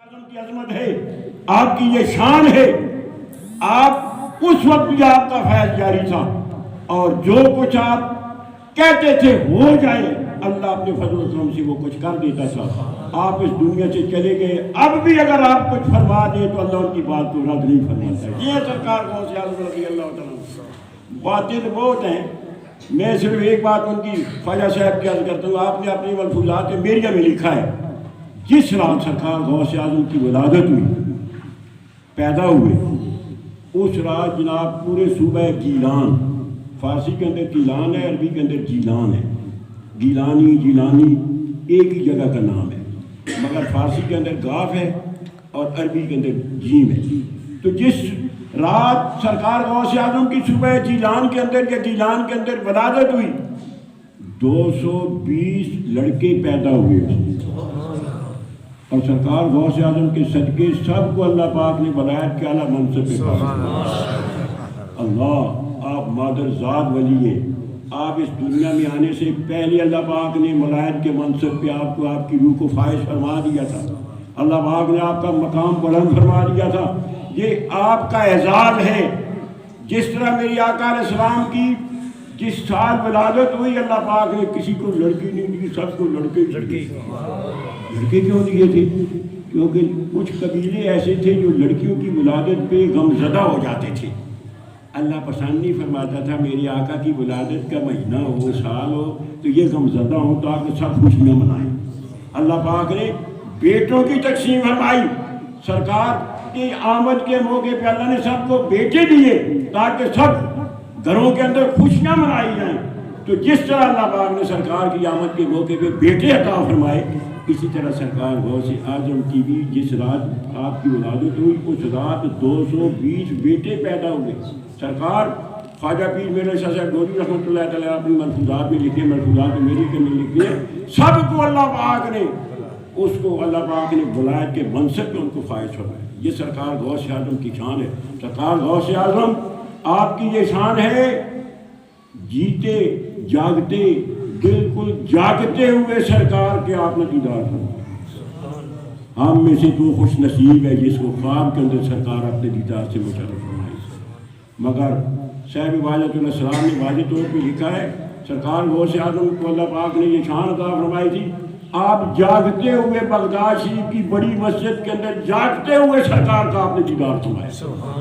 اعظم کی عظمت ہے، آپ کی یہ شان ہے. آپ اس وقت بھی آپ کا فیض جاری تھا اور جو کچھ آپ کہتے تھے ہو جائے اللہ اپنے فضل و کرم سے وہ کچھ کر دیتا تھا. آپ اس دنیا سے چلے گئے، اب بھی اگر آپ کچھ فرما دیں تو اللہ ان کی بات کو رد نہیں فرماتا ہے. یہ سرکار غوث اعظم رضی اللہ تعالیٰ باتیں تو بہت ہیں، میں صرف ایک بات ان کی خواجہ صاحب کی عرض کرتا ہوں. آپ نے اپنی ملفوظات میریہ میں لکھا ہے جس رات سرکار غوث اعظم کی ولادت ہوئی، پیدا ہوئے، اس رات جناب پورے صوبہ گیلان، فارسی کے اندر گیلان ہے، عربی کے اندر جیلان ہے، گیلانی جیلانی ایک ہی جگہ کا نام ہے، مگر فارسی کے اندر گاف ہے اور عربی کے اندر جیم ہے. تو جس رات سرکار غوث اعظم کی صوبہ جیلان کے اندر یا گیلان کے اندر ولادت ہوئی، 220 لڑکے پیدا ہوئے اور سرکار غوث اعظم کے صدقے سب کو اللہ پاک نے ولایت کے اعلیٰ منصب پہ پہنچایا. اللہ، آپ مادر ذات ولی ہیں. آپ اس دنیا میں آنے سے پہلے اللہ پاک نے ولایت کے منصب پہ آپ کو، آپ کی روح کو فائز فرما دیا تھا. اللہ پاک نے آپ کا مقام بلند فرما دیا تھا. یہ آپ کا اعزاز ہے. جس طرح میری آقا علیہ السلام کی جس سال ولادت ہوئی اللہ پاک نے کسی کو لڑکی نہیں دی، سب کو لڑکے کیوں دیے تھے؟ کیونکہ کچھ قبیلے ایسے تھے جو لڑکیوں کی ولادت پہ غمزدہ ہو جاتے تھے. اللہ پسند نہیں فرماتا تھا میری آقا کی ولادت کا مہینہ ہو، سال ہو تو یہ غمزدہ ہوں تاکہ سب خوشیاں منائیں. اللہ پاک نے بیٹوں کی تقسیم فرمائی. سرکار کی آمد کے موقع پہ اللہ نے سب کو بیٹے دیے تاکہ سب گھروں کے اندر خوشیاں منائی جائیں. تو جس طرح اللہ پاک نے سرکار کی آمد کے موقع پہ بیٹے عطا فرمائے، اسی طرح سرکار غوث اعظم کی بھی جس رات آپ کی ولادت ہوئی اس رات 220 بیٹے پیدا ہوئے. سرکار خواجہ پیر میرے شاہ صاحب گوری رحمۃ اللہ تعالیٰ اپنی ملفوظات میں لکھے، ملفوظات میری کے میں لکھے، سب کو اللہ پاک نے اللہ پاک نے ولایت کے منصب پہ ان کو فائز فرمایا. یہ سرکار غوث اعظم کی شان ہے. سرکار غوث اعظم آپ کی یہ شان ہے، جیتے جاگتے بالکل جاگتے ہوئے سرکار کے آپ نے دیدار فرمایا. ہم میں سے تو خوش نصیب ہے جس کو خواب کے اندر سرکار اپنے دیدار سے مشرف فرمائی. مگر صاحب واجد السلام نے واضح طور پہ لکھا ہے سرکار غوث اعظم کو اللہ پاک نے یہ شان عطا فرمائی تھی، آپ جاگتے ہوئے بغداد شریف کی بڑی مسجد کے اندر جاگتے ہوئے سرکار کا آپ نے دیدار فرمایا.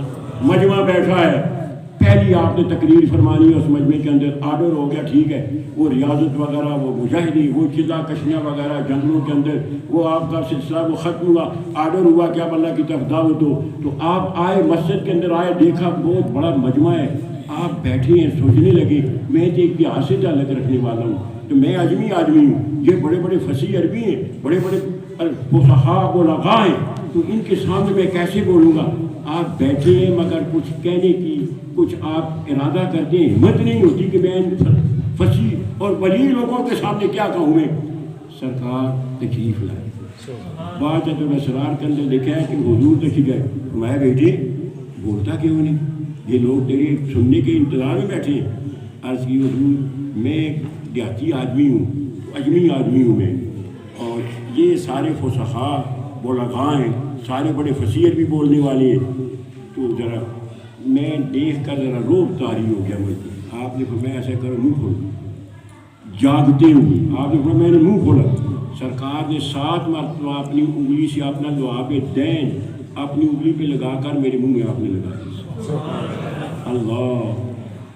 مجمع بیٹھا ہے، پہلی آپ نے تقریر فرمانی ہے، اس مجمع کے اندر آرڈر ہو گیا، ٹھیک ہے، وہ ریاضت وغیرہ، وہ مجاہدی، وہ چیزہ کشیاں وغیرہ جنگلوں کے اندر وہ آپ کا سلسلہ وہ ختم ہوا، آرڈر ہوا کہ اب اللہ کی طرف دعوت ہو. تو آپ آئے، مسجد کے اندر آئے، دیکھا بہت بڑا مجمع ہے، آپ بیٹھے ہیں، سوچنے لگے میں تو ایک پیاس سے تعلق رکھنے والا ہوں، تو میں عجمی آدمی ہوں، یہ بڑے بڑے فصیح عربی ہیں، بڑے بڑے فصحاء و لغا ہیں، تو ان کے سامنے میں کیسے بولوں گا؟ آپ بیٹھے ہیں مگر کچھ کہنے کی کچھ آپ ارادہ کرتے ہیں، ہمت نہیں ہوتی کہ میں فصیح اور ولی لوگوں کے سامنے کیا کہوں. میں سرکار تشریف لائے، بات الاسرار کے اندر لکھا ہے کہ حضور تشریف گئے، میں بیٹے بولتا کیوں نہیں، یہ لوگ تیرے سننے کے انتظار میں بیٹھے ہیں. عرض کی حضور میں ایک دیہاتی آدمی ہوں، اجمی آدمی ہوں میں، اور یہ سارے فصحاء بلغاء ہیں، سارے بڑے فصیح بھی بولنے والے ہیں، تو ذرا میں دیکھ کر ذرا روب طاری ہو گیا مجھے. آپ نے فرمایا ایسا کرو، منہ کھولو. جاگتے ہوئے آپ نے فرمایا میں نے منہ کھولا. سرکار نے 7 مرتبہ اپنی انگلی سے اپنا لعاب دین اپنی انگلی پہ لگا کر میرے منہ میں آپ نے لگا دیا. اللہ،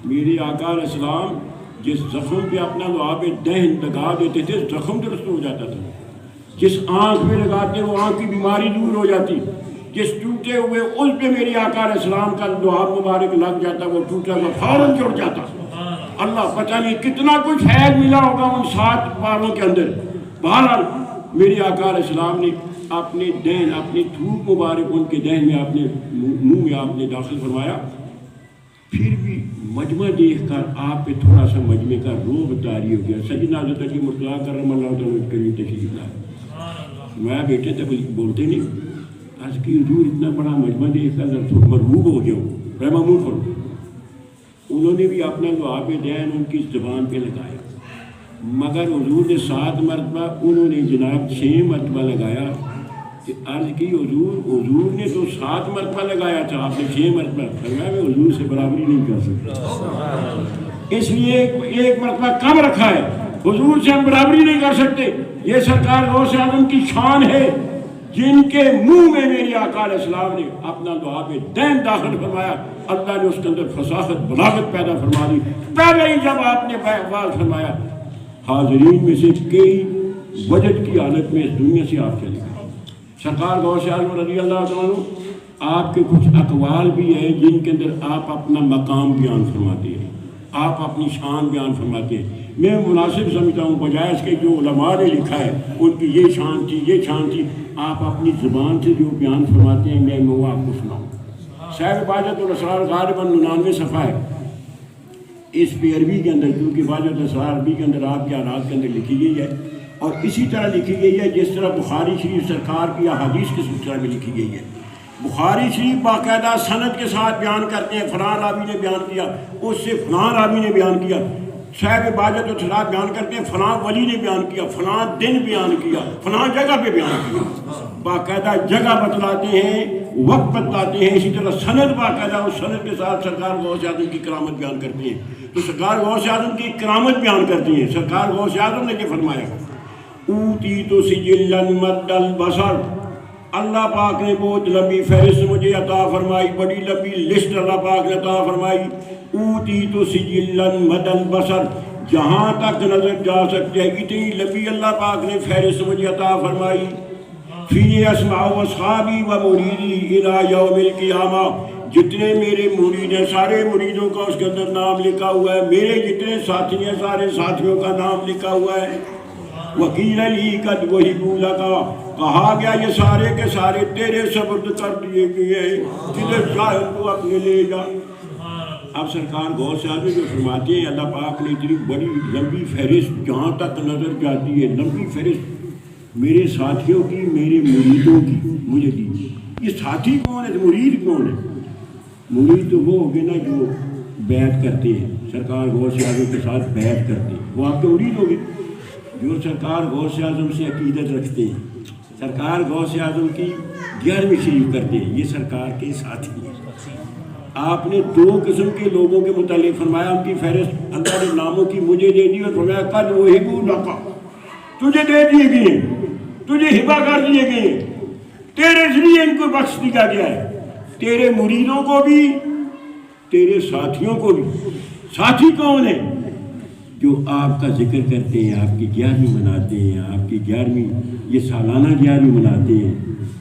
میرے آقا علیہ السلام جس زخم پہ اپنا لعاب دین لگا دیتے تھے زخم درست ہو جاتا تھا. جس آنکھ میں لگاتے وہ آنکھ کی بیماری دور ہو جاتی. جس ٹوٹے ہوئے اس پہ میری آقا علیہ السلام کا لعاب مبارک لگ جاتا، وہ ٹوٹا ہوا فوراً جڑ جاتا. اللہ پتہ نہیں کتنا کچھ فیض ملا ہوگا ان 7 باروں کے اندر. بہرحال میری آقا علیہ السلام نے اپنے دین، اپنی تھوک مبارک ان کے دہن میں آپ نے منہ میں آپ نے داخل فرمایا. پھر بھی مجمع دیکھ کر آپ پہ تھوڑا سا مجمع کا روب طاری ہو گیا. سیدنا حضرت علی مرتضیٰ کرم اللہ تعالیٰ کریم تشریف لائے. میں بیٹے تھے بولتے نہیں. عرض کی حضور اتنا بڑا مجمع دیکھ کر مرغوب ہو گیا ہوں، رحمہ منہ کھولو. انہوں نے بھی اپنا لعاب دین ان کی زبان پہ لگایا، مگر حضور نے 7 مرتبہ، انہوں نے جناب 6 مرتبہ لگایا کہ عرض کی حضور نے تو 7 مرتبہ لگایا تھا، آپ نے 6 مرتبہ، فرمایا میں حضور سے برابری نہیں کر سکتا، اس لیے ایک مرتبہ کم رکھا ہے، حضور سے ہم برابری نہیں کر سکتے۔ یہ سرکار غوث اعظم کی شان ہے جن کے منہ میں میری آقا علیہ السلام نے اپنا لعاب دین داخل فرمایا، اللہ نے اس کے اندر فصاحت بلاغت پیدا فرما دی۔ پہلے ہی جب آپ نے باز فرمایا، حاضرین میں سے کئی وجد کی حالت میں اس دنیا سے آپ چلے گئے۔ سرکار غوث اعظم رضی اللہ عنہ آپ کے کچھ اقوال بھی ہیں جن کے اندر آپ اپنا مقام بیان فرماتے ہیں، آپ اپنی شان بیان فرماتے ہیں۔ میں مناسب سمجھتا ہوں بجائے اس کے جو علماء نے لکھا ہے ان کی یہ شان تھی یہ شان تھی، آپ اپنی زبان سے جو بیان فرماتے ہیں میں وہ آپ کو سناؤں۔ صاحب باجت الاسرار غالباً 99 صفحہ ہے، اس پہ عربی کے اندر، کیونکہ باجت الاسرار عربی کے اندر آپ کے حالات کے اندر لکھی گئی ہے، اور اسی طرح لکھی گئی ہے جس طرح بخاری شریف سرکار کی احادیث کے سلسلہ میں لکھی گئی ہے۔ بخاری شریف باقاعدہ سند کے ساتھ بیان کرتے ہیں، فلاں راوی نے بیان کیا، اس سے فلاں راوی نے بیان کیا۔ صاحب باجت الاسرار بیان کرتے ہیں فلاں ولی نے بیان کیا، فلاں دن بیان کیا، فلاں جگہ پہ بیان کیا، باقاعدہ جگہ بتلاتے ہیں، وقت بتلاتے ہیں، اسی طرح سند باقاعدہ اس سند کے ساتھ سرکار غوث اعظم کی کرامت بیان کرتے ہیں۔ تو سرکار غوث اعظم کی کرامت بیان کرتی ہیں۔ سرکار غوث اعظم نے یہ فرمایا، اوتیت سجلا مد البصر، اللہ پاک نے بہت لمبی فہرست مجھے عطا فرمائی، بڑی لمبی لسٹ اللہ پاک نے عطا فرمائی۔ اوتیت سجلا مد البصر، جہاں تک نظر جا سکتے ہیں اتنی لمبی اللہ پاک نے فہرست مجھے عطا فرمائی۔ فی اسماء اصحابی و مریدی الی یوم القیامہ، جتنے میرے مرید ہیں سارے مریدوں کا اس کے اندر نام لکھا ہوا ہے، میرے جتنے ساتھی ہیں سارے ساتھیوں کا نام لکھا ہوا ہے۔ وکیل علی قد وہبوا لکا، کہا گیا یہ سارے کے سارے تیرے سپرد کر دیے گئے ہیں، جدھر چاہے تو اپنے لے جا۔ اب سرکار غوث اعظم جو فرماتے ہیں اللہ پاک نے اتنی بڑی لمبی فہرست جہاں تک نظر جاتی ہے، لمبی فہرست میرے ساتھیوں کی، میرے مریدوں کی مجھے دیجیے۔ یہ ساتھی کون ہے، مرید کون ہے؟ مرید تو وہ ہوگے نا جو بیعت کرتے ہیں، سرکار غوث اعظم کے ساتھ بیعت کرتے ہیں، وہ آپ کے مرید ہوگے۔ جو سرکار غوث اعظم سے عقیدت رکھتے ہیں، سرکار غوث اعظم کی 11ویں شریف کرتے ہیں، یہ سرکار کے ساتھی ہیں۔ آپ نے 2 قسم کے لوگوں کے متعلق فرمایا، ان کی فہرست اللہ نے ناموں کی مجھے دے دی اور فرمایا قد وہبوا لکا، تجھے دے دیے گئے، تجھے ہبہ کر دیے گئے، تیرے ذریعے ان کو بخش دیا گیا ہے، تیرے مریدوں کو بھی تیرے ساتھیوں کو بھی۔ ساتھی کون ہے؟ جو آپ کا ذکر کرتے ہیں، آپ کی 11ویں مناتے ہیں، آپ کی 11ویں یہ سالانہ 11ویں مناتے ہیں،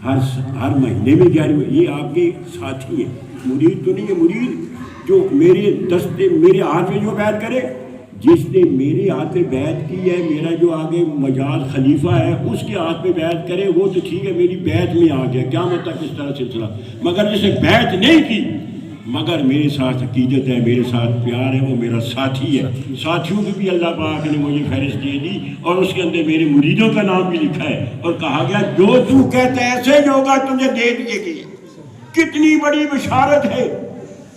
ہر مہینے میں 11ویں، یہ آپ کے ساتھی ہیں۔ مرید تو نہیں ہے، مرید جو میرے دستے میرے ہاتھ میں جو بیعت کرے، جس نے میرے ہاتھ پہ بیعت کی ہے، میرا جو آگے مجاز خلیفہ ہے اس کے ہاتھ پہ بیعت کرے وہ تو ٹھیک ہے، میری بیعت میں آ گیا، قیامت تک اس طرح سلسلہ۔ مگر جس نے بیعت نہیں کی مگر میرے ساتھ عقیدت ہے، میرے ساتھ پیار ہے، وہ میرا ساتھی ہے۔ ساتھیوں کی بھی اللہ پاک نے مجھے فہرست دے دی اور اس کے اندر میرے مریدوں کا نام بھی لکھا ہے، اور کہا گیا جو تو کہتا ہے ایسے ہی ہوگا، تجھے دے دیے گئے۔ کتنی بڑی بشارت ہے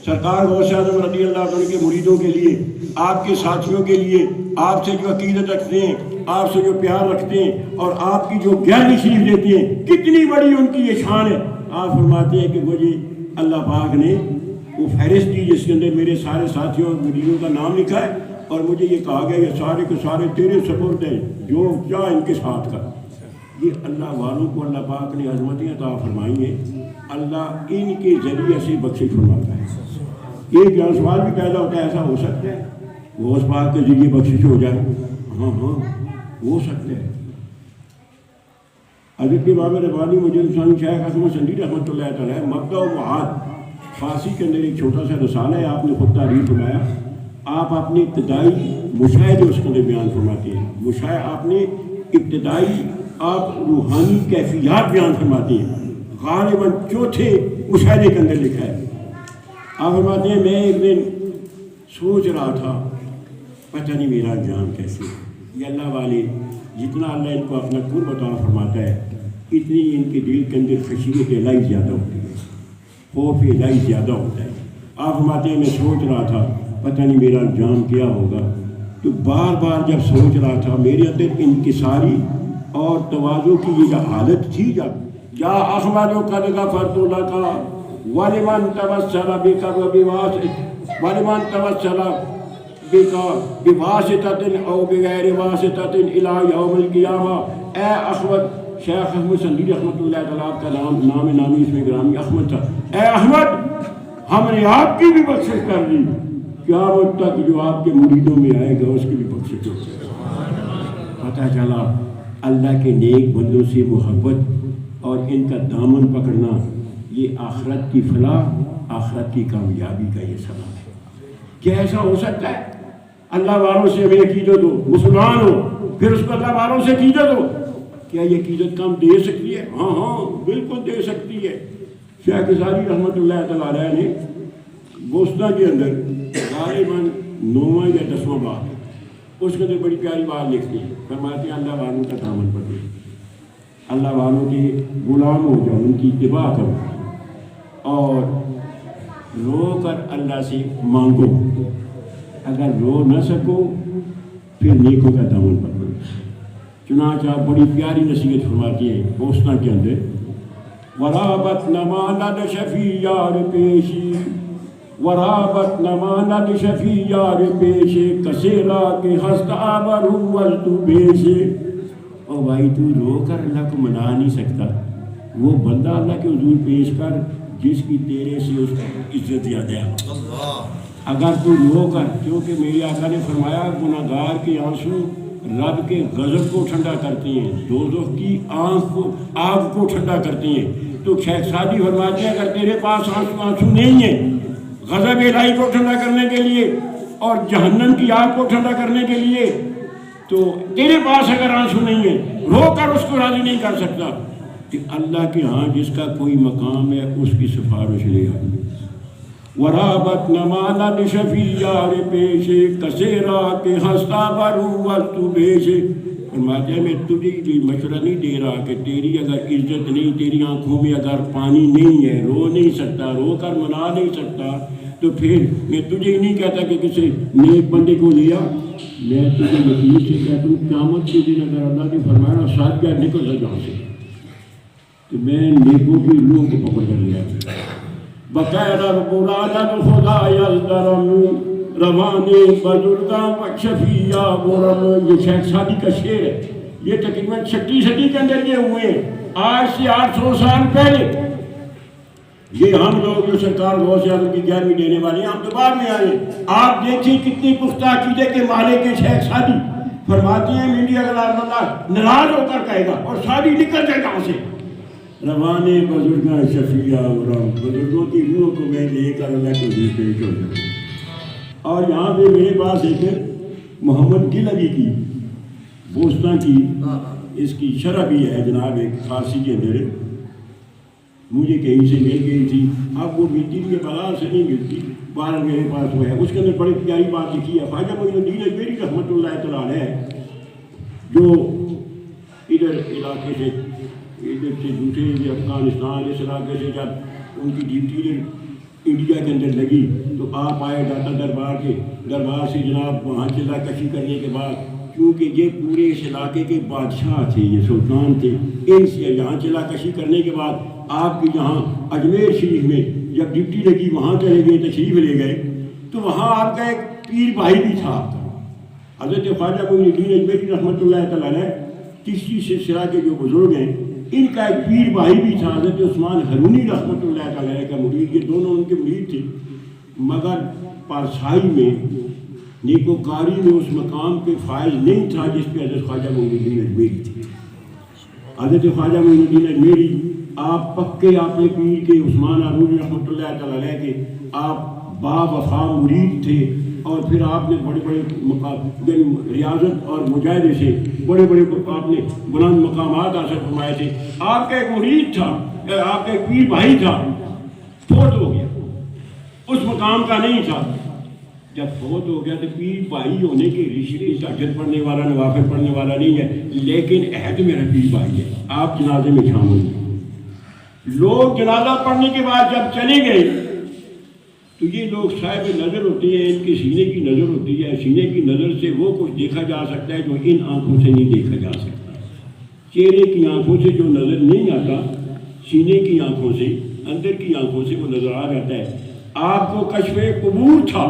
سرکار غوث اعظم رضی اللہ عنہ کے مریدوں کے لیے، آپ کے ساتھیوں کے لیے، آپ سے جو عقیدت رکھتے ہیں، آپ سے جو پیار رکھتے ہیں اور آپ کی جو 11ویں شریف دیتے ہیں، کتنی بڑی ان کی یہ شان ہے۔ آپ فرماتے ہیں کہ مجھے اللہ پاک نے وہ فہرست دی جس کے اندر میرے سارے ساتھیوں اور مریدوں کا نام لکھا ہے، اور مجھے یہ کہا گیا یہ سارے کے سارے تیرے سپرد ہیں، جو کیا ان کے ساتھ کا۔ یہ اللہ والوں کو اللہ پاک نے عظمتیں عطا فرمائی ہیں، اللہ ان کے ذریعے سے بخشش فرماتا ہے۔ ایک جان سوال بھی پیدا ہوتا ہے، ایسا ہو سکتا ہے غوث پاک کے ذریعے بخشش ہو جائے؟ ہاں ہو سکتا ہے۔ حضرت امام ربانی مجدد ثانی شیخ حسن سندھی رحمۃ اللہ تعالیٰ مبدأ و معاد فارسی کے اندر ایک چھوٹا سا رسالہ ہے، آپ نے خود تعریف فرمایا، آپ اپنے ابتدائی مشاہدے اس کے اندر بیان فرماتے ہیں، آپ نے ابتدائی آپ روحانی کیفیات بیان فرماتے ہیں، غالباً چوتھے مشاہدے کے اندر لکھا ہے۔ آپ فرماتے ہیں میں ایک دن سوچ رہا تھا پتہ نہیں میرا انجام کیسے، یہ اللہ والے جتنا اللہ ان کو اپنا قرب عطا فرماتا ہے اتنی ان کے دل کے اندر خشیت الہی زیادہ ہوتی ہے، خوف الہی زیادہ ہوتا ہے۔ آپ فرماتے ہیں میں سوچ رہا تھا پتہ نہیں میرا انجام کیا ہوگا، تو بار بار جب سوچ رہا تھا میرے اندر انکساری اور تواضع کی یہ حالت تھی، جب یا احمد قد غفرت لك ولمن توسل بك ولمن توسل بك بواسطة او بغیر واسطة الى یوم القیامہ. اے احمد، شیخ احمد سندھی رحمۃ اللہ تعالیٰ کا نام نامی اس میں گرامی احمد تھا. اے احمد، ہم نے آپ کی بھی بخشش کر دی، قیامت تک جو آپ کے مریدوں میں آئے گا اس کی بھی بخشش ہو. پتہ چلا اللہ کے نیک بندوں سے محبت اور ان کا دامن پکڑنا یہ آخرت کی فلاح، آخرت کی کامیابی کا یہ سبب ہے. کیا ایسا ہو سکتا ہے اللہ والوں سے ہمیں عقیدت ہو، مسلمان ہو، پھر اس کو اللہ والوں سے عقیدت ہو؟ کیا یہ عقیدت کم دے سکتی ہے؟ ہاں ہاں بالکل دے سکتی ہے. شیخ سعدی رحمۃ اللہ تعالیٰ علیہ نے بوسنا کے اندر غالباً 9واں یا 10واں باب اس کے اندر بڑی پیاری بات لکھتی ہے. فرماتے ہیں اللہ والوں کا دامن پکڑو، اللہ والوں کے غلام ہو جاؤ، ان کی اتباع کرو اور رو کر اللہ سے مانگو. اگر رو نہ سکو پھر نیکوں کا دامن پکڑو. چنانچہ بڑی پیاری نصیحت فرماتی ہے بوسنا کے اندر، ورابت نماند شفی یار پیشی، ورابت نماند شفی یار پیشے، کسیرا کے ہست آبرو وزدو بیشے. او بھائی تو رو کر اللہ کو منا نہیں سکتا، وہ بندہ اللہ کے حضور پیش کر جس کی تیرے سے اس کی عزت زیادہ ہے. اگر تو رو کر، کیونکہ میرے آقا نے فرمایا گناہگار کے آنسو رب کے غضب کو ٹھنڈا کرتی ہیں، دوزخ کی آگ کو ٹھنڈا کرتی ہیں. تو شیخ سعدی فرماتے ہیں اگر تیرے پاس آنسو نہیں ہیں غضب الہی کو ٹھنڈا کرنے کے لیے اور جہنم کی آگ کو ٹھنڈا کرنے کے لیے، تو تیرے پاس اگر آنسو نہیں ہیں، رو کر اس کو راضی نہیں کر سکتا کہ اللہ کے ہاں جس کا کوئی مقام ہے اس کی سفارش لے آئے. ورابت نماند شفی یار پیشے، کسیرا کے ہستا برو وزدو بیشے. فرماتے ہیں میں تجھے بھی مشورہ نہیں دے رہا کہ تیری اگر عزت نہیں، تیری آنکھوں میں اگر پانی نہیں ہے، رو نہیں سکتا، رو کر منا نہیں سکتا، تو پھر میں تجھے ہی نہیں کہتا کہ کسی نیک بندے کو لیا. میں تجھے یقین سے کہتا ہوں قیامت کے دن اگر اللہ نے فرمایا ساتھ کیا نکل جا جہاں سے، تو میں نیکوں کی روح کو پکڑ کر لیا. بقیر مرادن خدا یزدرم روانے بزرگاں و شفیع برم. یہ شیخ سعدی کا شعر ہے، یہ تقریباً 6 صدی کے اندر یہ ہوئے ہیں. آج سے 800 سال پہلے یہ ہم لوگ جو سرکار غوث اعظم کی 11ویں دینے والے ہیں، ہم تو بعد میں آئے. آپ دیکھیں کتنی پختہ عقیدے کے مالک کے شیخ سعدی فرماتے ہیں میڈیا کا اللہ ناراض ہو کر کہے گا اور سعدی نکل جائے گا سے روانے بزرگاں شفیع برم، بزرگوں کی روح کو میں لے کر اللہ کو حضور پیش ہو جاؤں. اور یہاں پہ میرے پاس ایک محمد گل علی کی بوسنا کی اس کی شرح بھی ہے جناب، ایک فارسی کے اندر مجھے کہیں سے مل گئی تھی. اب وہ ملتی کے بغیر سے نہیں ملتی، باہر میرے پاس وہ ہے. اس کے اندر بڑی پیاری بات لکھی ہے. خواجہ معین الدین اجمیری رحمۃ اللہ تعالیٰ علیہ جو ادھر علاقے سے ادھر سے دوسرے افغانستان اس علاقے سے جب ان کی ڈیوٹی انڈیا کے اندر لگی تو آپ آئے داتا دربار سے جناب وہاں چلا کشی کرنے کے بعد، کیونکہ یہ پورے اس علاقے کے بادشاہ تھے، یہ سلطان تھے، ان سے یہاں چلا کشی کرنے کے بعد آپ کی جہاں اجمیر شریف میں جب ڈیوٹی لگی وہاں چلے گئے، تشریف لے گئے، تو وہاں آپ کا ایک پیر بھائی بھی تھا. حضرت خواجہ معین الدین اجمیری رحمۃ اللہ تعالیٰ علیہ تیسری سلسلہ کے جو بزرگ ہیں، ان کا ایک پیر بھائی بھی تھا حضرت عثمان حرونی رحمۃ اللہ تعالیٰ علیہ کا مرید. یہ دونوں ان کے مرید تھے، مگر پارسائی میں نیکوکاری میں اس مقام پہ فائز نہیں تھا جس پہ حضرت خواجہ معین الدین اجمیری تھے. حضرت خواجہ معین الدین اجمیری آپ پکے آپ پیر کے عثمان حرونی رحمۃ اللہ تعالیٰ علیہ کے آپ با وفا مرید تھے. اور پھر آپ نے بڑے بڑے ریاضت اور مجاہدے سے بڑے بڑے آپ نے بلند مقامات حاصل فرمائے تھے. آپ کا ایک مرید تھا، آپ کا ایک پیر بھائی تھا، فوت ہو گیا، اس مقام کا نہیں تھا. جب فوت ہو گیا تو پیر بھائی ہونے کے رشتے تہجد پڑھنے والا، نوافل پڑھنے والا نہیں ہے، لیکن عہد میرا پیر بھائی ہے. آپ جنازے میں شامل ہیں. لوگ جنازہ پڑھنے کے بعد جب چلے گئے تو یہ لوگ صاحب نظر ہوتے ہیں، ان کے سینے کی نظر ہوتی ہے. سینے کی نظر سے وہ کچھ دیکھا جا سکتا ہے جو ان آنکھوں سے نہیں دیکھا جا سکتا. چہرے کی آنکھوں سے جو نظر نہیں آتا سینے کی آنکھوں سے، اندر کی آنکھوں سے وہ نظر آ جاتا ہے۔ آپ کو کشف قبور تھا،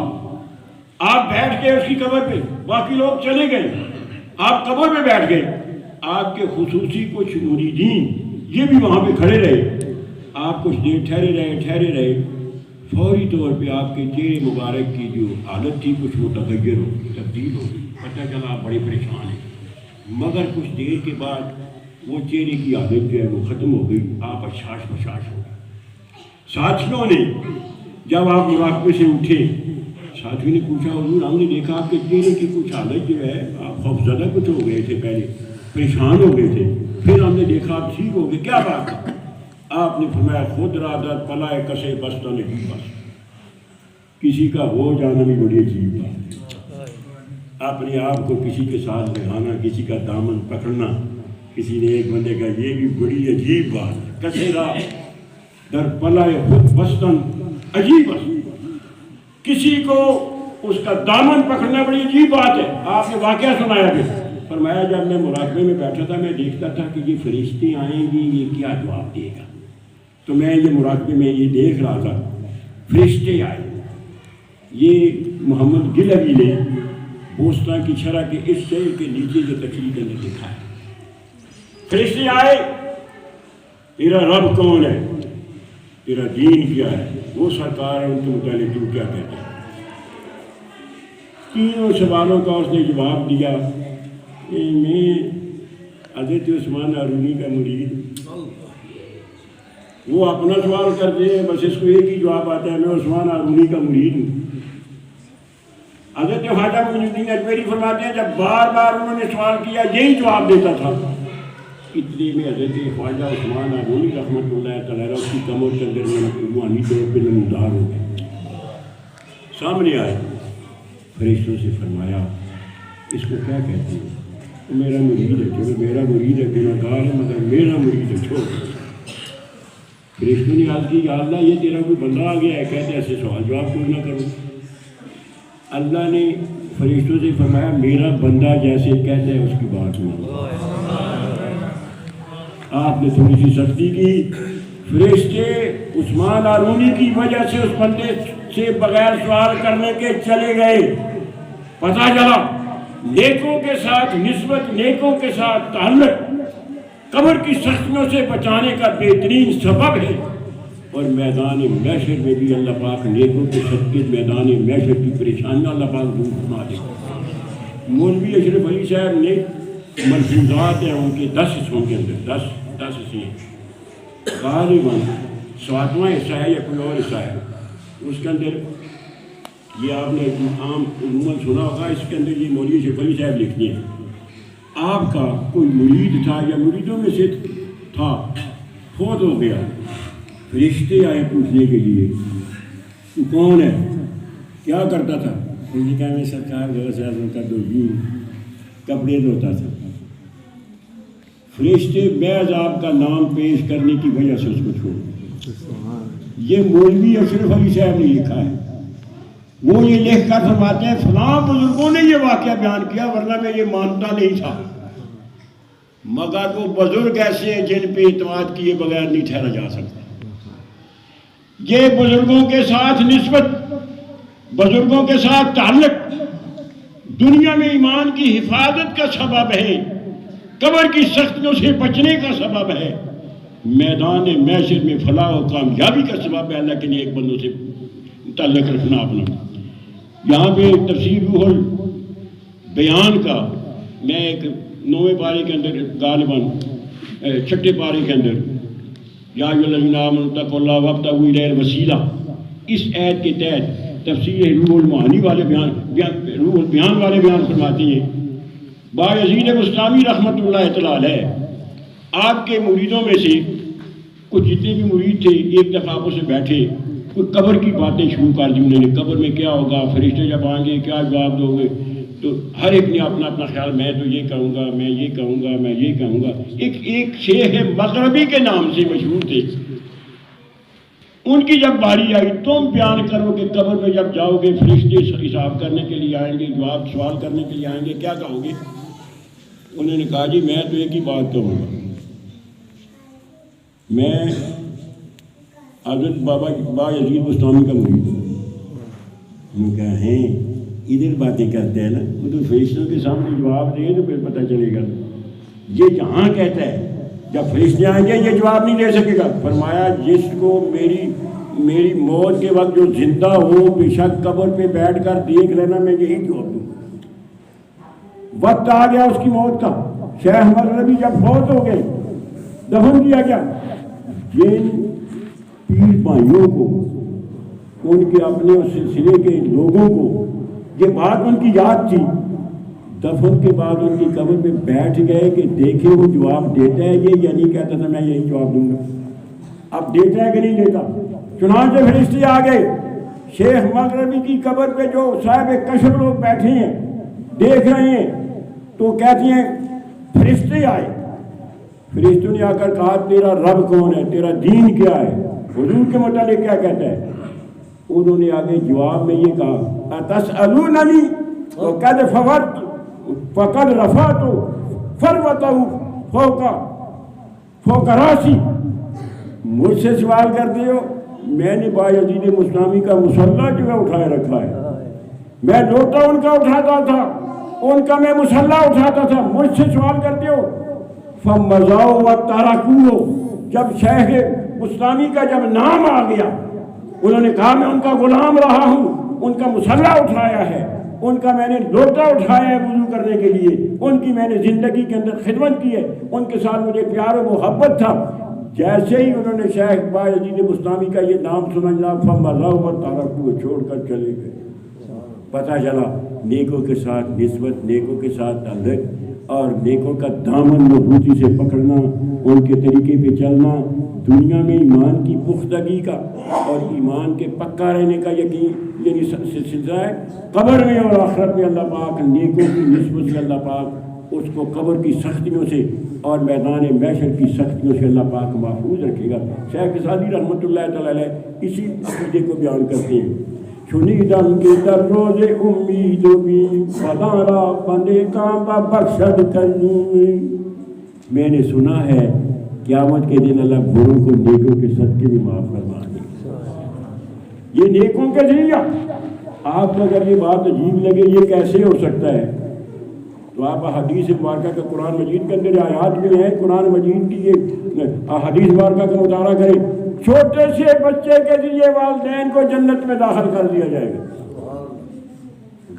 آپ بیٹھ گئے اس کی قبر پہ، باقی لوگ چلے گئے، آپ قبر پہ بیٹھ گئے، آپ کے خصوصی کچھ مریدین یہ بھی وہاں پہ کھڑے رہے، آپ کچھ دیر ٹھہرے رہے، فوری طور پہ آپ کے چہرے مبارک کی جو حالت تھی کچھ متغیر ہو گئی، تبدیل ہو گئی، پتہ چلا آپ بڑے پریشان ہیں۔ مگر کچھ دیر کے بعد وہ چہرے کی حالت جو ہے وہ ختم ہو گئی، آپ حشاش بشاش ہو گئے۔ ساتھیوں نے جب آپ مراقبے سے اٹھے، ساتھیوں نے پوچھا حضور ہم نے دیکھا آپ کے چہرے کی کچھ حالت جو ہے، آپ خوفزدہ کچھ ہو گئے تھے، پہلے پریشان ہو گئے تھے، پھر ہم نے دیکھا آپ ٹھیک ہو گئے، کیا بات ہے؟ آپ نے فرمایا خود رادت پلائے کسے بستہ نہیں بس، کسی کا ہو جانا بھی بڑی عجیب بات ہے، اپنے آپ کو کسی کے ساتھ لگانا، کسی کا دامن پکڑنا، کسی نے ایک بندے کا یہ بھی بڑی عجیب بات ہے، کسے رات در پلائے خود بستن عجیب بس، کسی کو اس کا دامن پکڑنا بڑی عجیب بات ہے۔ آپ نے واقعہ سنایا پھر فرمایا جب میں مراقبے میں بیٹھا تھا میں دیکھتا تھا کہ یہ فرشتے آئیں گی، یہ کیا جواب دے گا، تو میں یہ مراقبے میں یہ دیکھ رہا تھا، فرشتے آئے، یہ محمد گلوی نے بوسطہ کی شرح کے اس شعر کے نیچے جو تقریر کے اندر لکھا ہے، فرشتے آئے، تیرا رب کون ہے، تیرا دین کیا ہے، وہ سرکار ہے، ان کے متعلق تو کیا کہتا ہے؟ تینوں سوالوں کا اس نے جواب دیا کہ میں حضرت عثمان ہارونی کا مرید، وہ اپنا سوال کرتے ہیں بس اس کو ایک ہی جواب آتا ہے، میں عثمان ہارونی کا مرید ہوں۔ حضرت خواجہ معین الدین اجمیری فرماتے ہیں جب بار بار انہوں نے سوال کیا یہی جواب دیتا تھا، اتنے میں حضرت خواجہ عثمان ہارونی رحمۃ اللہ تعالیٰ اس کی کمر کے اندر میں روحانی طور پہ نمودار ہو گئے، سامنے آئے، فرشتوں سے فرمایا اس کو کیا کہتے ہیں؟ تو میرا مرید ہے، چلو میرا مرید ہے، گناہگار ہے مگر میرا مرید ہے، چھوڑ۔ فرشتوں نے عرض کی یا اللہ یہ تیرا کوئی بندہ آ گیا ہے، کہتے ایسے سوال جواب کوئی نہ کرو۔ اللہ نے فرشتوں سے فرمایا میرا بندہ جیسے کہتا ہے اس کی بات مانو۔ آپ نے تھوڑی سی سختی کی، فرشتے عثمان ہارونی کی وجہ سے اس بندے سے بغیر سوال کرنے کے چلے گئے، پتہ چلا نیکوں کے ساتھ نسبت، نیکوں کے ساتھ تعلق قبر کی سختیوں سے بچانے کا بہترین سبب ہے، اور میدان محشر میں بھی اللہ پاک نیکوں کے صدقے میدان محشر کی پریشانیاں اللہ پاک دور فرما دے۔ مولوی اشرف علی صاحب نے ملفوظات ہیں ان کے 10 حصوں کے اندر 10 حصے ہیں، غالباً 7واں حصہ ہے یا کوئی اور حصہ ہے، اس کے اندر یہ آپ نے عام عموماً سنا ہوگا، اس کے اندر یہ مولوی اشرف علی صاحب لکھتے ہیں آپ کا کوئی مرید تھا یا مریدوں میں سے تھا، فوت ہو گیا، فرشتے آئے پوچھنے کے لیے تو کون ہے، کیا کرتا تھا، انہوں نے کہا میں سرکار غوث اعظم کا دوجی کپڑے دھوتا تھا۔ فرشتے محض آپ کا نام پیش کرنے کی وجہ سے اس کو چھوڑ، یہ مولوی اشرف علی صاحب نے لکھا ہے، وہ یہ لکھ کر فرماتے ہیں فلاں بزرگوں نے یہ واقعہ بیان کیا ورنہ میں یہ مانتا نہیں تھا، مگر وہ بزرگ ایسے ہیں جن پہ اعتماد کیے بغیر نہیں ٹھہرا جا سکتا۔ یہ بزرگوں کے ساتھ نسبت، بزرگوں کے ساتھ تعلق دنیا میں ایمان کی حفاظت کا سبب ہے، قبر کی سختیوں سے بچنے کا سبب ہے، میدان محشر میں فلاح و کامیابی کا سبب ہے۔ اللہ کے نیک بندوں سے تعلق رکھنا اپنا۔ یہاں پہ تفسیر روح البیان کا میں ایک 9ویں پارے کے اندر غالباً 6 پارے کے اندر یا ایھا الذین آمنوا اتقوا اللہ وابتغوا الیہ الوسیلہ، اس آیت کے تحت تفسیر روح المعانی والے روح البیان والے بیان فرماتے ہیں بایزید بستامی رحمۃ اللہ تعالیٰ علیہ آپ کے مریدوں میں سے کچھ جتنے بھی مرید تھے ایک دفعہ آپ سے بیٹھے، کوئی قبر کی باتیں شروع کر دی انہوں نے، قبر میں کیا ہوگا، فرشتے جب آئیں گے کیا جواب دو گے، تو ہر ایک نے اپنا اپنا خیال، میں تو یہ کہوں گا، میں یہ کہوں گا، میں یہ کہوں گا۔ ایک شیخ مغربی کے نام سے مشہور تھے، ان کی جب باری آئی تم بیان کرو کہ قبر میں جب جاؤ گے فرشتے حساب کرنے کے لیے آئیں گے، جواب سوال کرنے کے لیے آئیں گے، کیا کہو گے؟ انہوں نے کہا جی میں تو ایک ہی بات کہوں گا، میں حضرت بابا یزید بستانی کا مرید ہوں. ان کا ہیں ادھر باتیں کرتے ہیں نا، وہ تو فرشتوں کے سامنے جواب دے تو پھر پتہ چلے گا. یہ جہاں کہتا ہے جب فرشتے آئیں گے یہ جواب نہیں دے سکے گا. فرمایا جس کو میری موت کے وقت جو زندہ ہو بے شک قبر پہ بیٹھ کر دیکھ لینا میں یہی جواب دوں. وقت آ گیا اس کی موت کا. شیخ احمد ربی جب فوت ہو گئے دفن کیا گیا. جن پیر بھائیوں کو ان کے اپنے اس سلسلے کے لوگوں کو یہ بات ان کی یاد تھی، دفن کے بعد ان کی قبر پہ بیٹھ گئے کہ دیکھیں وہ جواب دیتا ہے یہ یا نہیں. کہتا تھا میں یہی جواب دوں گا. اب دیتا ہے کہ نہیں دیتا. چنانچہ فرشتے آ گئے. شیخ مغربی کی قبر پہ جو صاحب کشف لوگ بیٹھے ہیں دیکھ رہے ہیں تو کہتی ہیں فرشتے آئے. فرشتوں نے آ کر کہا تیرا رب کون ہے، تیرا دین کیا ہے، حضور کے متعلق کیا کہتا ہے. انہوں نے آگے جواب میں یہ کہا اتسألوننی وقد فقد رفعت فروته فوق راسی. مجھ سے سوال کرتے ہو، میں نے بایزید بستامی کا مسلح جو ہے اٹھائے رکھا ہے. میں لوٹا ان کا اٹھاتا تھا، ان کا میں مسلح اٹھاتا تھا. مجھ سے سوال کرتے ہو. فمضوا وترکوہ. جب شیخ بستانی کا جب نام آ گیا انہوں نے کہا میں ان کا غلام رہا ہوں، ان کا مسلح اٹھایا ہے، ان کا میں نے لوٹا اٹھایا ہے وضو کرنے کے لیے، ان کی میں نے زندگی کے اندر خدمت کی ہے، ان کے ساتھ مجھے پیار و محبت تھا. جیسے ہی انہوں نے شیخ بایزید بستانی کا یہ نام سنا فمضوا وترکوہ چھوڑ کر چلے گئے. پتہ چلا نیکوں کے ساتھ نسبت، نیکوں کے ساتھ تعلق اور نیکوں کا دامن مضبوطی سے پکڑنا، ان کے طریقے پہ چلنا دنیا میں ایمان کی پختگی کا اور ایمان کے پکا رہنے کا یقین یعنی سلسلہ ہے. قبر میں اور آخرت میں اللہ پاک نیکوں کی نسبت سے اللہ پاک اس کو قبر کی سختیوں سے اور میدان محشر کی سختیوں سے اللہ پاک محفوظ رکھے گا. شیخ سعدی رحمۃ اللہ تعالی علیہ اسی عقیدے کو بیان کرتے ہیں. شنیدم کے در روز امید بھی فدارا بندے کا بخشد کرنی. میں نے سنا ہے قیامت کے دن اللہ بروں کو نیکوں کے صدقے بھی معاف فرما دے. یہ نیکوں کے ذریعہ. آپ کو اگر یہ بات عجیب لگے یہ کیسے ہو سکتا ہے تو آپ حدیث مبارکہ کا قرآن مجید کے اندر آیات بھی ہیں، قرآن مجید کی یہ حدیث مبارکہ کا مطالعہ کریں. چھوٹے سے بچے کے ذریعے والدین کو جنت میں داخل کر دیا جائے گا.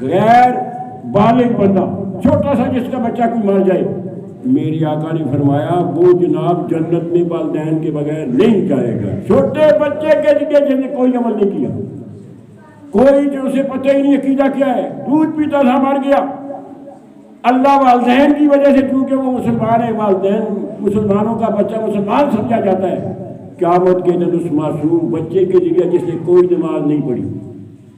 غیر بالغ بندہ چھوٹا سا جس کا بچہ کوئی مر جائے، میری آقا نے فرمایا وہ جناب جنت میں والدین کے بغیر نہیں جائے گا. چھوٹے بچے کے ذریعے جس نے کوئی عمل نہیں کیا، کوئی جو اسے پتہ ہی نہیں عقیدہ کیا ہے، دودھ پیتا تھا مر گیا. اللہ والدین کی وجہ سے کیونکہ وہ مسلمان ہے، والدین مسلمانوں کا بچہ مسلمان سمجھا جاتا ہے. قیامت کے دن اس معصوم بچے کے ذریعے جس نے کوئی نماز نہیں پڑھی،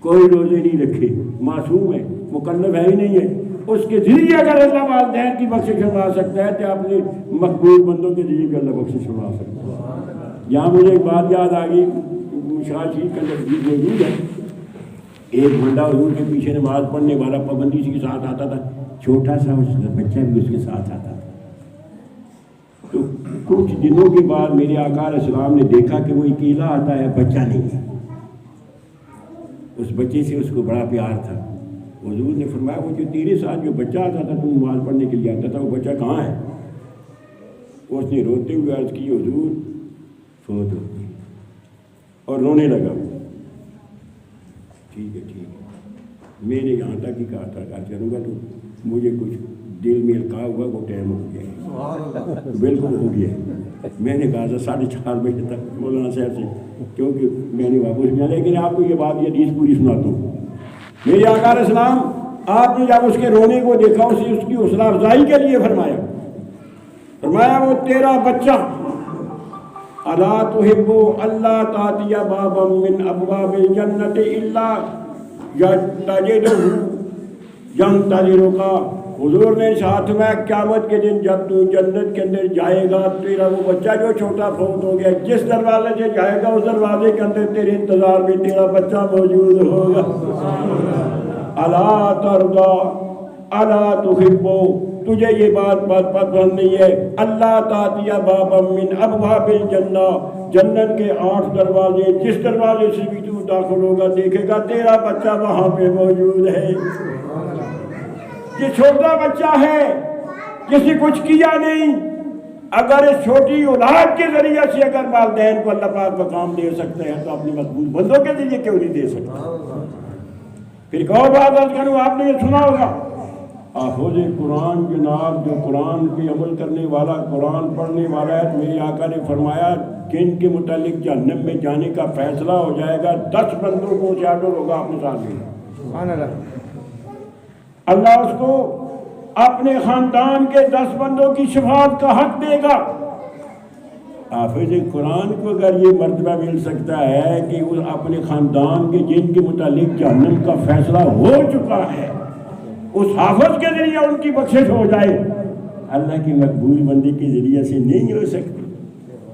کوئی روزے نہیں رکھے، معصوم ہے، مکلف ہے ہی نہیں ہے، اس کے ذریعے اگر اللہ والدین کی بخشش فرما سکتا ہے تو اپنے مقبول بندوں کے ذریعے بھی اللہ بخشش فرما سکتا ہے. یہاں مجھے ایک بات یاد آ گئی، مشاہد شریف کا تفصیل موجود ہے. ایک بندہ حضور کے پیچھے نماز پڑھنے والا پابندی کے ساتھ آتا تھا، چھوٹا سا اس کا بچہ بھی اس کے ساتھ آتا تھا. تو کچھ دنوں کے بعد میرے آقا علیہ السلام نے دیکھا کہ وہ اکیلا آتا ہے، بچہ نہیں ہے. اس بچے سے اس کو بڑا پیار تھا. حضور نے فرمایا وہ جو تیرے ساتھ جو بچہ آتا تھا تو نماز پڑھنے کے لیے آتا تھا وہ بچہ کہاں ہے؟ اس نے روتے ہوئے عرض کی حضور فوت ہو گئی، اور رونے لگا. ٹھیک ہے میں نے یہاں تک ہی کہا تھا کہ چلوں گا تو مجھے کچھ دل میں القاع ہوا، وہ ٹائم ہو گیا، بالکل ہو گیا. میں نے کہا تھا 4:30 بجے تک مولانا صاحب سے، کیونکہ میں نے واپس کیا. لیکن آپ کو یہ بات یہ حدیث پوری سناتا ہوں. میرے آقا علیہ السلام آپ نے جب اس کے رونے کو دیکھا اسے اس کی حوصلہ افزائی کے لیے فرمایا وہ تیرا بچہ الا تحب اللہ تاتی بابا من ابواب الجنت الا ينتظرك. حضور نے ساتھ میں قیامت کے دن جب تو جنت کے اندر جائے گا تیرا وہ بچہ جو چھوٹا فوت ہو گیا جس دروازے سے جائے گا اس دروازے کے اندر تیرے انتظار میں تیرا بچہ موجود ہوگا. الا ترضى الا تحب تجھے یہ بات پسند نہیں ہے، اللہ تعالیٰ بابا من ابواب الجنہ، جنت کے 8 دروازے، جس دروازے سے بھی تو داخل ہوگا دیکھے گا تیرا بچہ وہاں پہ موجود ہے۔ یہ چھوٹا بچہ ہے، کسی کچھ کیا نہیں، اگر اس چھوٹی اولاد کے ذریعے سے اگر والدین کو اللہ پاک مقام دے سکتے ہیں تو اپنی مقبول بندوں کے ذریعے کیوں نہیں دے سکتے؟ پھر ایک اور بات عرض کروں، آپ نے یہ سنا ہوگا حافظ قرآن جناب جو قرآن پہ عمل کرنے والا، قرآن پڑھنے والا ہے، تو میرے آقا نے فرمایا جن کے متعلق جہنم میں جانے کا فیصلہ ہو جائے گا 10 بندوں کو شامل ہوگا اپنے ساتھ میں، اللہ اس کو اپنے خاندان کے 10 بندوں کی شفاعت کا حق دے گا۔ حافظ قرآن کو اگر یہ مرتبہ مل سکتا ہے کہ وہ اپنے خاندان کے جن کے متعلق جہنم کا فیصلہ ہو چکا ہے اس حافظ کے ذریعے ان کی بخشش ہو جائے، اللہ کی مقبول بندے کے ذریعے سے نہیں ہو سکتی۔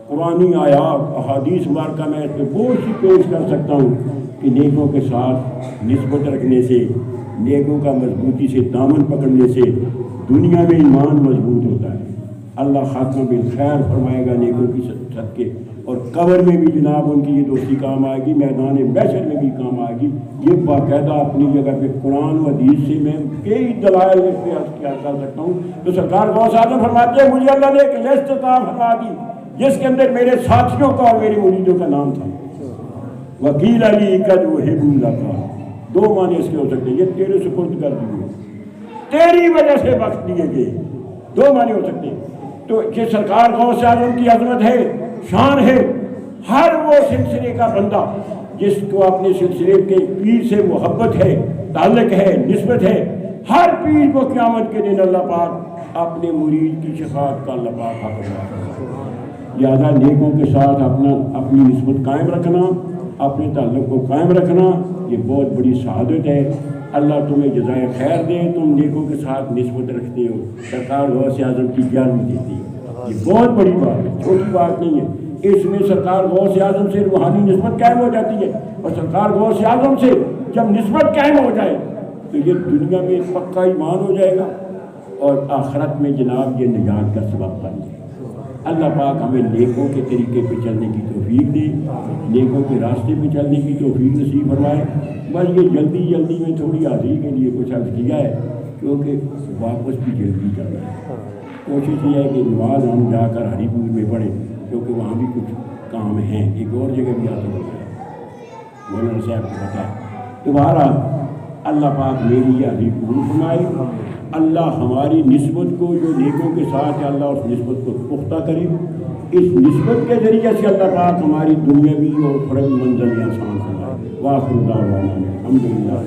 قرآنی آیات احادیث مبارکہ میں اس پہ بہت سی پیش کر سکتا ہوں کہ نیکوں کے ساتھ نسبت رکھنے سے، نیکوں کا مضبوطی سے دامن پکڑنے سے دنیا میں ایمان مضبوط ہوتا ہے، اللہ خاتمہ بالخیر فرمائے گا نیکوں کی صدقے، اور قبر میں بھی جناب ان کی یہ دوستی کام آئے گی، میدان محشر میں بھی کام آئے گی۔ یہ باقاعدہ اپنی جگہ پہ قرآن و حدیث سے میں کئی دلائل اس پہ کیا کر سکتا ہوں۔ تو سرکار غوث اعظم فرماتے ہیں مجھے اللہ نے ایک لسٹ عطا فرما دی جس کے اندر میرے ساتھیوں کا اور میرے مریدوں کا نام تھا۔ وکیل علی قد وہب لکا، 2 معنی اس کے ہو سکتے ہیں، یہ تیرے سپرد کر دیے، تیری وجہ سے بخش دیے گئے، 2 معنی ہو سکتے ہیں۔ تو یہ سرکار غوث اعظم کی عظمت ہے، شان ہے، ہر وہ سلسلے کا بندہ جس کو اپنے سلسلے کے پیر سے محبت ہے، تعلق ہے، نسبت ہے، ہر پیر کو قیامت کے دن اللہ پاک اپنے مرید کی شفاعت کا اللہ پاک حق ہے۔ لہٰذا نیکوں کے ساتھ اپنی نسبت قائم رکھنا، اپنے تعلق کو قائم رکھنا، یہ بہت بڑی سعادت ہے۔ اللہ تمہیں جزائے خیر دے، تم نیکوں کے ساتھ نسبت رکھتے ہو، سرکار غوث اعظم کی جان دیتی ہے، یہ بہت بڑی بات ہے، چھوٹی بات نہیں ہے۔ اس میں سرکار غوث اعظم سے روحانی نسبت قائم ہو جاتی ہے، اور سرکار غوث اعظم سے جب نسبت قائم ہو جائے تو یہ دنیا میں پکا ایمان ہو جائے گا، اور آخرت میں جناب یہ نجات کا سبب بن جائے گا۔ اللہ پاک ہمیں نیکوں کے طریقے پہ چلنے کی توفیق دے، نیکوں کے راستے پہ چلنے کی توفیق نصیب فرمائے۔ بس یہ جلدی میں تھوڑی حاضری کے لیے کچھ عرض کیا ہے، کیونکہ واپس بھی جلدی چل رہا ہے۔ کوشش یہ ہے کہ نماز ہم جا کر ہری پور میں پڑھیں، کیونکہ وہاں بھی کچھ کام ہیں، ایک اور جگہ بھی آتے ہوتا ہے، مولانا صاحب کو پتہ ہے۔ تمہارا اللہ پاک میری یہ حدیث قبول فرمائے، اللہ ہماری نسبت کو جو نیکوں کے ساتھ ہے اللہ اس نسبت کو پختہ کرے، اس نسبت کے ذریعے سے اللہ پاک ہماری دنیاوی اور اخروی منزل آسان فرمائے۔ وآخر دعوانا الحمدللہ۔